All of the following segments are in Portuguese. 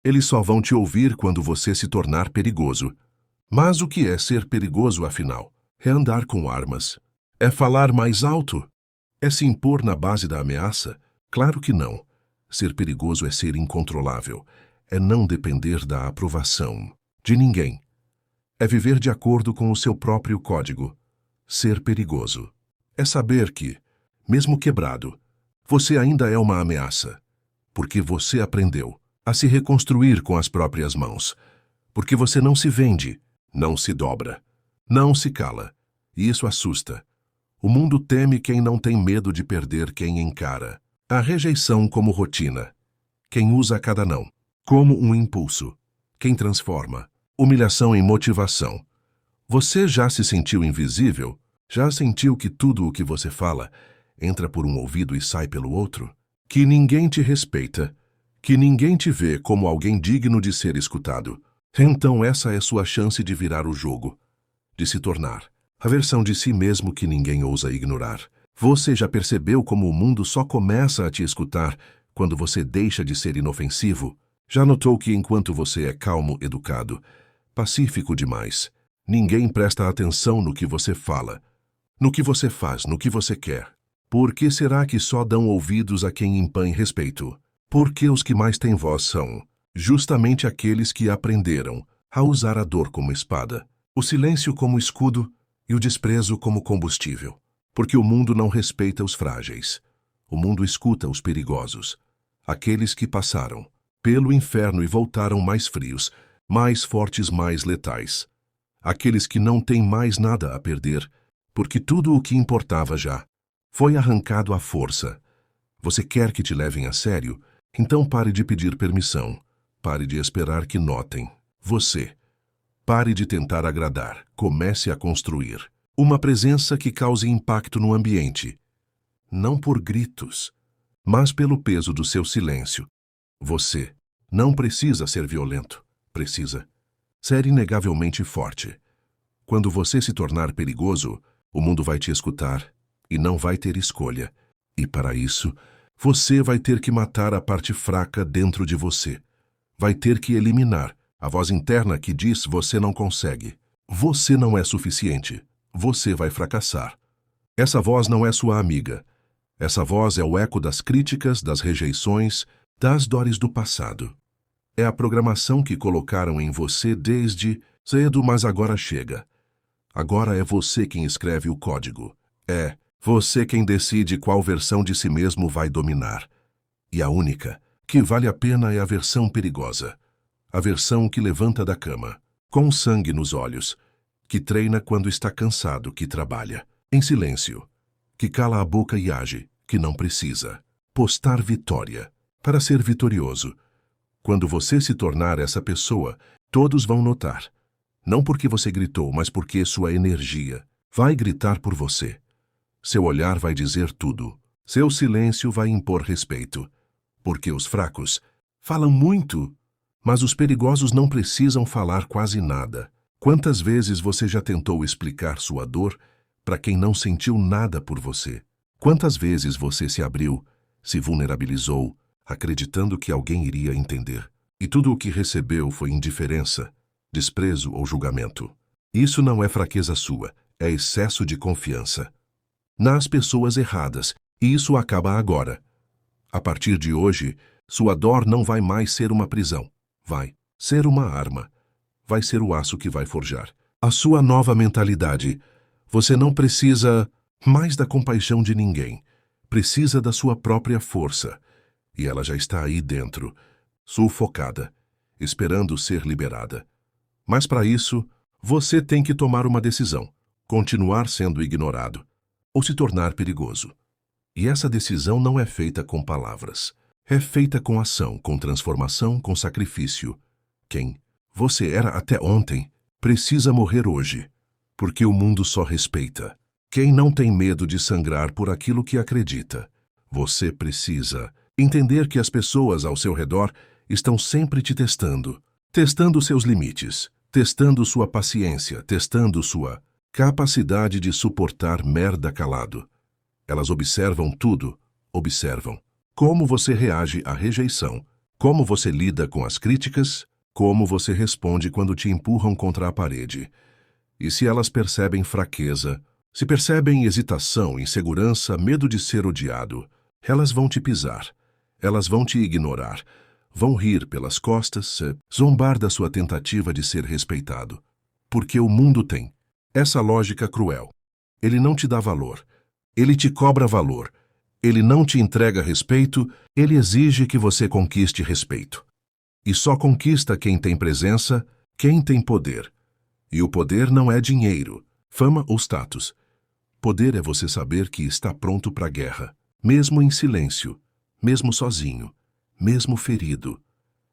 Eles só vão te ouvir quando você se tornar perigoso. Mas o que é ser perigoso, afinal? É andar com armas? É falar mais alto? É se impor na base da ameaça? Claro que não. Ser perigoso é ser incontrolável. É não depender da aprovação de ninguém. É viver de acordo com o seu próprio código. Ser perigoso é saber que, mesmo quebrado, você ainda é uma ameaça, porque você aprendeu a se reconstruir com as próprias mãos, porque você não se vende, não se dobra, não se cala, e isso assusta. O mundo teme quem não tem medo de perder quem encara. A rejeição como rotina, quem usa cada não como um impulso, quem transforma humilhação em motivação. Você já se sentiu invisível? Já sentiu que tudo o que você fala entra por um ouvido e sai pelo outro? Que ninguém te respeita? Que ninguém te vê como alguém digno de ser escutado? Então essa é sua chance de virar o jogo, de se tornar a versão de si mesmo que ninguém ousa ignorar. Você já percebeu como o mundo só começa a te escutar quando você deixa de ser inofensivo? Já notou que enquanto você é calmo, educado, pacífico demais, ninguém presta atenção no que você fala, no que você faz, no que você quer? Por que será que só dão ouvidos a quem impõe respeito? Porque os que mais têm voz são justamente aqueles que aprenderam a usar a dor como espada, o silêncio como escudo e o desprezo como combustível. Porque o mundo não respeita os frágeis. O mundo escuta os perigosos, aqueles que passaram pelo inferno e voltaram mais frios, mais fortes, mais letais. Aqueles que não têm mais nada a perder, porque tudo o que importava já foi arrancado à força. Você quer que te levem a sério? Então pare de pedir permissão. Pare de esperar que notem você. Pare de tentar agradar. Comece a construir uma presença que cause impacto no ambiente. Não por gritos, mas pelo peso do seu silêncio. Você não precisa ser violento. Precisa ser inegavelmente forte. Quando você se tornar perigoso, o mundo vai te escutar e não vai ter escolha. E para isso, você vai ter que matar a parte fraca dentro de você. Vai ter que eliminar a voz interna que diz você não consegue. Você não é suficiente. Você vai fracassar. Essa voz não é sua amiga. Essa voz é o eco das críticas, das rejeições, das dores do passado. É a programação que colocaram em você desde cedo, mas agora chega. Agora é você quem escreve o código. É você quem decide qual versão de si mesmo vai dominar. E a única que vale a pena é a versão perigosa. A versão que levanta da cama, com sangue nos olhos, que treina quando está cansado, que trabalha em silêncio, que cala a boca e age, que não precisa postar vitória para ser vitorioso. Quando você se tornar essa pessoa, todos vão notar. Não porque você gritou, mas porque sua energia vai gritar por você. Seu olhar vai dizer tudo. Seu silêncio vai impor respeito. Porque os fracos falam muito, mas os perigosos não precisam falar quase nada. Quantas vezes você já tentou explicar sua dor para quem não sentiu nada por você? Quantas vezes você se abriu, se vulnerabilizou, acreditando que alguém iria entender? E tudo o que recebeu foi indiferença, desprezo ou julgamento. Isso não é fraqueza sua, é excesso de confiança nas pessoas erradas, e isso acaba agora. A partir de hoje, sua dor não vai mais ser uma prisão. Vai ser uma arma. Vai ser o aço que vai forjar a sua nova mentalidade. Você não precisa mais da compaixão de ninguém. Precisa da sua própria força. E ela já está aí dentro, sufocada, esperando ser liberada. Mas para isso, você tem que tomar uma decisão: continuar sendo ignorado ou se tornar perigoso. E essa decisão não é feita com palavras. É feita com ação, com transformação, com sacrifício. Quem você era até ontem precisa morrer hoje, porque o mundo só respeita quem não tem medo de sangrar por aquilo que acredita. Você precisa entender que as pessoas ao seu redor estão sempre te testando seus limites, testando sua paciência, testando sua capacidade de suportar merda calado. Elas observam tudo, observam como você reage à rejeição, Como você lida com as críticas, como você responde quando te empurram contra a parede. E se elas percebem fraqueza, se percebem hesitação, insegurança, medo de ser odiado, elas vão te pisar, elas vão te ignorar, vão rir pelas costas, zombar da sua tentativa de ser respeitado. Porque o mundo tem essa lógica cruel. Ele não te dá valor, ele te cobra valor, ele não te entrega respeito, ele exige que você conquiste respeito. E só conquista quem tem presença, quem tem poder. E o poder não é dinheiro, fama ou status. Poder é você saber que está pronto para a guerra, mesmo em silêncio, mesmo sozinho, mesmo ferido.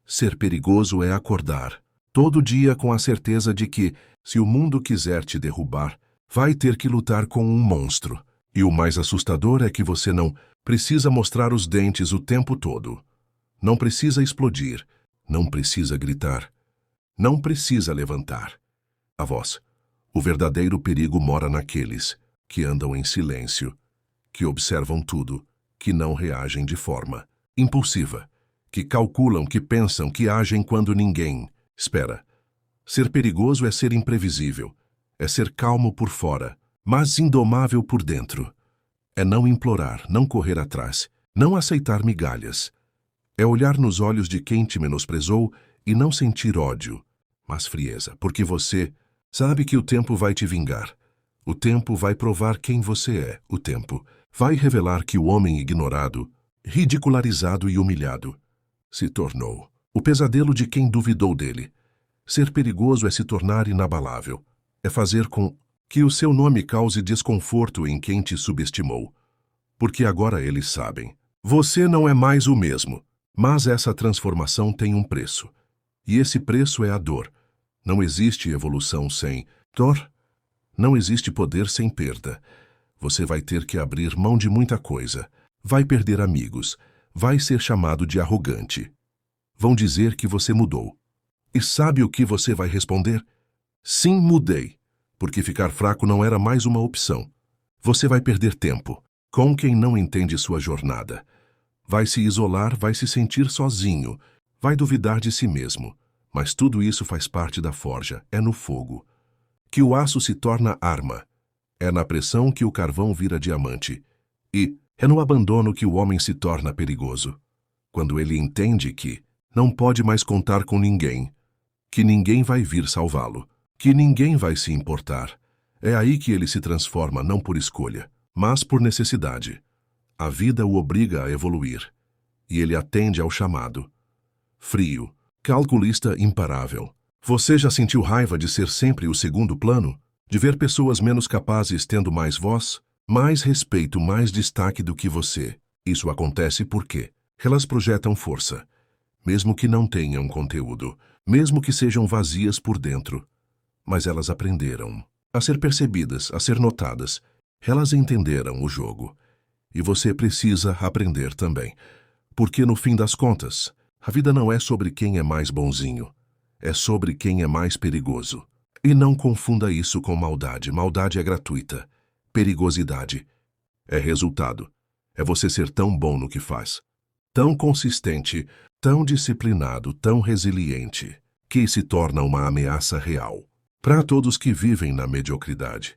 Ser perigoso é acordar, todo dia com a certeza de que, se o mundo quiser te derrubar, vai ter que lutar com um monstro. E o mais assustador é que você não precisa mostrar os dentes o tempo todo. Não precisa explodir, não precisa gritar, não precisa levantar a voz. O verdadeiro perigo mora naqueles que andam em silêncio, que observam tudo, que não reagem de forma impulsiva, que calculam, que pensam, que agem quando ninguém espera. Ser perigoso é ser imprevisível, é ser calmo por fora, mas indomável por dentro. É não implorar, não correr atrás, não aceitar migalhas. É olhar nos olhos de quem te menosprezou e não sentir ódio, mas frieza, porque você sabe que o tempo vai te vingar. O tempo vai provar quem você é. O tempo vai revelar que o homem ignorado, ridicularizado e humilhado se tornou o pesadelo de quem duvidou dele. Ser perigoso é se tornar inabalável. É fazer com que o seu nome cause desconforto em quem te subestimou. Porque agora eles sabem. Você não é mais o mesmo. Mas essa transformação tem um preço. E esse preço é a dor. Não existe evolução sem dor. Não existe poder sem perda. Você vai ter que abrir mão de muita coisa. Vai perder amigos. Vai ser chamado de arrogante. Vão dizer que você mudou. E sabe o que você vai responder? Sim, mudei. Porque ficar fraco não era mais uma opção. Você vai perder tempo com quem não entende sua jornada. Vai se isolar, vai se sentir sozinho, vai duvidar de si mesmo. Mas tudo isso faz parte da forja, é no fogo que o aço se torna arma. É na pressão que o carvão vira diamante. E é no abandono que o homem se torna perigoso. Quando ele entende que não pode mais contar com ninguém, que ninguém vai vir salvá-lo, que ninguém vai se importar. É aí que ele se transforma não por escolha, mas por necessidade. A vida o obriga a evoluir, e ele atende ao chamado. Frio, calculista imparável. Você já sentiu raiva de ser sempre o segundo plano? De ver pessoas menos capazes tendo mais voz, mais respeito, mais destaque do que você? Isso acontece porque elas projetam força, mesmo que não tenham conteúdo, mesmo que sejam vazias por dentro. Mas elas aprenderam a ser percebidas, a ser notadas. Elas entenderam o jogo. E você precisa aprender também. Porque, no fim das contas, a vida não é sobre quem é mais bonzinho. É sobre quem é mais perigoso. E não confunda isso com maldade. Maldade é gratuita. Perigosidade é resultado. É você ser tão bom no que faz, tão consistente, tão disciplinado, tão resiliente, que se torna uma ameaça real para todos que vivem na mediocridade.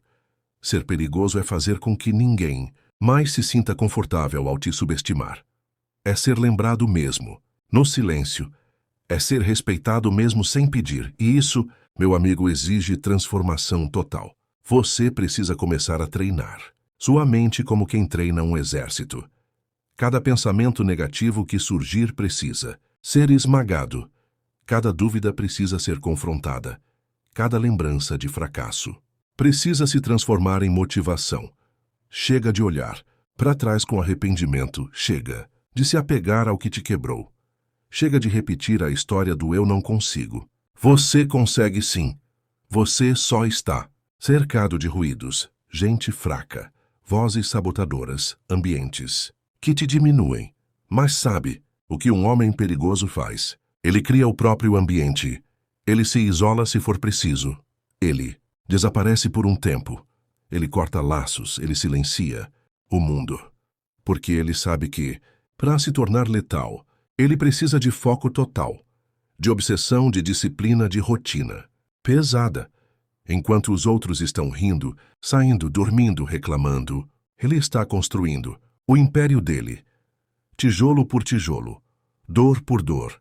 Ser perigoso é fazer com que ninguém mais se sinta confortável ao te subestimar. É ser lembrado mesmo, no silêncio. É ser respeitado mesmo sem pedir. E isso, meu amigo, exige transformação total. Você precisa começar a treinar sua mente como quem treina um exército. Cada pensamento negativo que surgir precisa ser esmagado. Cada dúvida precisa ser confrontada. Cada lembrança de fracasso precisa se transformar em motivação. Chega de olhar para trás com arrependimento. Chega de se apegar ao que te quebrou. Chega de repetir a história do eu não consigo. Você consegue sim. Você só está cercado de ruídos, gente fraca, vozes sabotadoras, ambientes que te diminuem. Mas sabe o que um homem perigoso faz? Ele cria o próprio ambiente. Ele se isola se for preciso. Ele desaparece por um tempo. Ele corta laços, ele silencia o mundo. Porque ele sabe que, para se tornar letal, Ele precisa de foco total, de obsessão, de disciplina, de rotina. Pesada. Enquanto os outros estão rindo, saindo, dormindo, reclamando, ele está construindo o império dele. Tijolo por tijolo, dor por dor,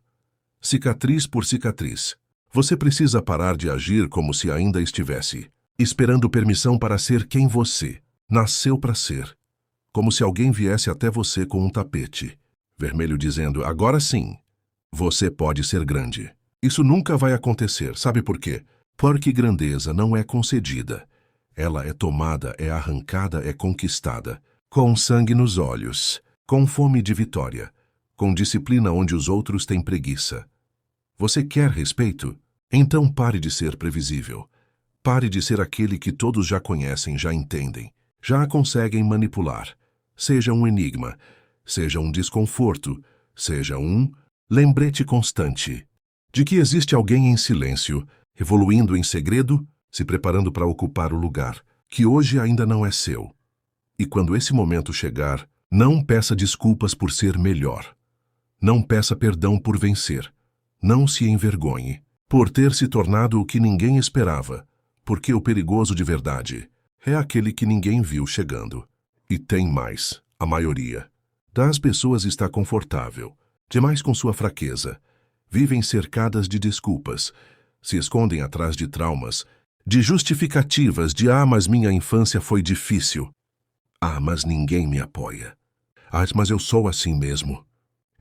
cicatriz por cicatriz. Você precisa parar de agir como se ainda estivesse esperando permissão para ser quem você nasceu para ser. Como se alguém viesse até você com um tapete vermelho dizendo, agora sim, você pode ser grande. Isso nunca vai acontecer, sabe por quê? Porque grandeza não é concedida. Ela é tomada, é arrancada, é conquistada, com sangue nos olhos, com fome de vitória, com disciplina onde os outros têm preguiça. Você quer respeito? Então pare de ser previsível. Pare de ser aquele que todos já conhecem, já entendem, já conseguem manipular. Seja um enigma, seja um desconforto, seja um lembrete constante de que existe alguém em silêncio, evoluindo em segredo, se preparando para ocupar o lugar que hoje ainda não é seu. E quando esse momento chegar, não peça desculpas por ser melhor. Não peça perdão por vencer. Não se envergonhe por ter se tornado o que ninguém esperava, porque o perigoso de verdade é aquele que ninguém viu chegando. E tem mais, a maioria das pessoas está confortável demais com sua fraqueza. Vivem cercadas de desculpas, se escondem atrás de traumas, de justificativas de mas minha infância foi difícil. Mas ninguém me apoia. Mas eu sou assim mesmo.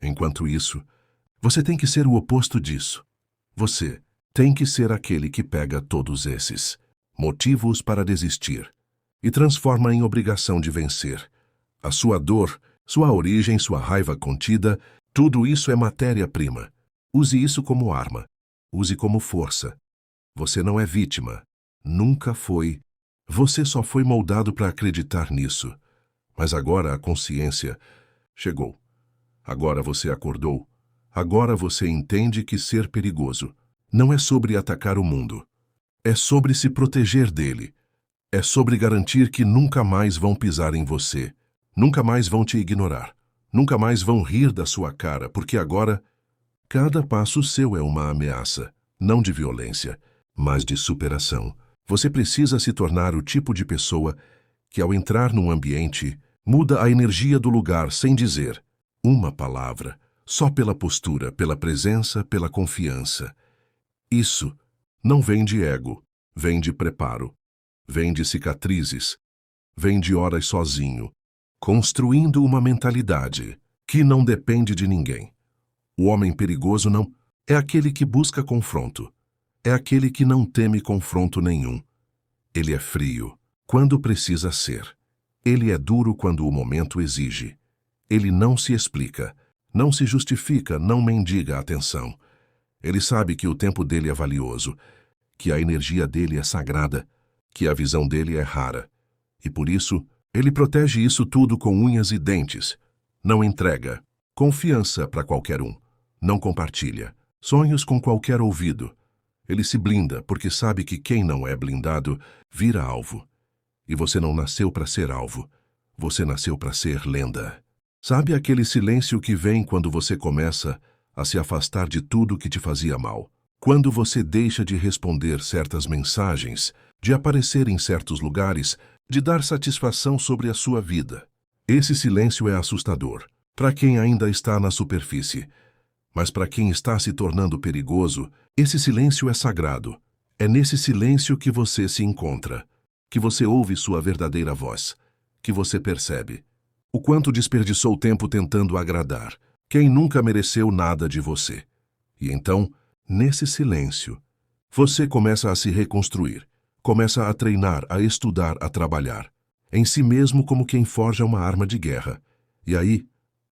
Enquanto isso, você tem que ser o oposto disso. Você tem que ser aquele que pega todos esses motivos para desistir e transforma em obrigação de vencer. A sua dor, sua origem, sua raiva contida, tudo isso é matéria-prima. Use isso como arma. Use como força. Você não é vítima. Nunca foi. Você só foi moldado para acreditar nisso. Mas agora a consciência chegou. Agora você acordou. Agora você entende que ser perigoso não é sobre atacar o mundo. É sobre se proteger dele. É sobre garantir que nunca mais vão pisar em você. Nunca mais vão te ignorar. Nunca mais vão rir da sua cara, porque agora cada passo seu é uma ameaça, não de violência, mas de superação. Você precisa se tornar o tipo de pessoa que, ao entrar num ambiente, muda a energia do lugar sem dizer uma palavra, só pela postura, pela presença, pela confiança. Isso não vem de ego, vem de preparo, vem de cicatrizes, vem de horas sozinho, construindo uma mentalidade que não depende de ninguém. O homem perigoso não é aquele que busca confronto, é aquele que não teme confronto nenhum. Ele é frio quando precisa ser. Ele é duro quando o momento exige. Ele não se explica, não se justifica, não mendiga atenção. Ele sabe que o tempo dele é valioso, que a energia dele é sagrada, que a visão dele é rara. E por isso, ele protege isso tudo com unhas e dentes. Não entrega confiança para qualquer um. Não compartilha sonhos com qualquer ouvido. Ele se blinda porque sabe que quem não é blindado vira alvo. E você não nasceu para ser alvo. Você nasceu para ser lenda. Sabe aquele silêncio que vem quando você começa a se afastar de tudo que te fazia mal? Quando você deixa de responder certas mensagens, de aparecer em certos lugares, de dar satisfação sobre a sua vida. Esse silêncio é assustador para quem ainda está na superfície. Mas para quem está se tornando perigoso, esse silêncio é sagrado. É nesse silêncio que você se encontra, que você ouve sua verdadeira voz, que você percebe o quanto desperdiçou tempo tentando agradar quem nunca mereceu nada de você. E então, nesse silêncio, você começa a se reconstruir, começa a treinar, a estudar, a trabalhar, em si mesmo como quem forja uma arma de guerra. E aí,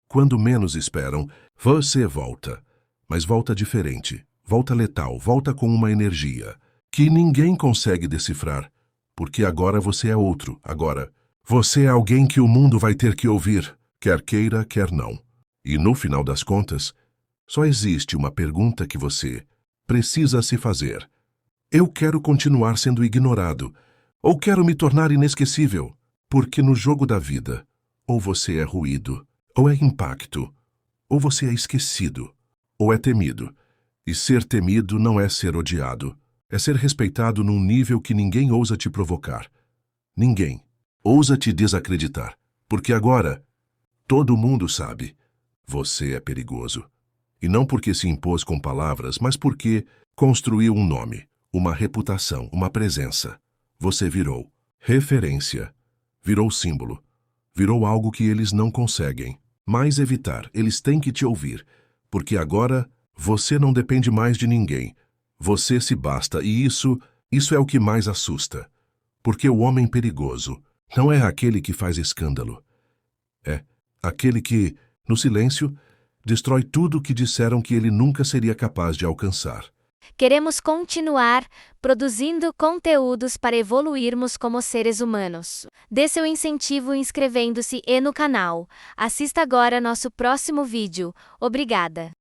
quando menos esperam, você volta. Mas volta diferente, volta letal, volta com uma energia que ninguém consegue decifrar, porque agora você é outro, agora você é alguém que o mundo vai ter que ouvir, quer queira, quer não. E no final das contas, só existe uma pergunta que você precisa se fazer. Eu quero continuar sendo ignorado, ou quero me tornar inesquecível, porque no jogo da vida, ou você é ruído, ou é impacto, Ou você é esquecido, ou é temido. E ser temido não é ser odiado. É ser respeitado num nível que ninguém ousa te provocar. Ninguém ousa te desacreditar. Porque agora, todo mundo sabe. Você é perigoso. E não porque se impôs com palavras, mas porque construiu um nome, uma reputação, uma presença. Você virou referência, virou símbolo, virou algo que eles não conseguem mais evitar. Eles têm que te ouvir, porque agora você não depende mais de ninguém. Você se basta e isso é o que mais assusta. Porque o homem perigoso não é aquele que faz escândalo. É aquele que, no silêncio, destrói tudo que disseram que ele nunca seria capaz de alcançar. Queremos continuar produzindo conteúdos para evoluirmos como seres humanos. Dê seu incentivo inscrevendo-se no canal. Assista agora nosso próximo vídeo. Obrigada!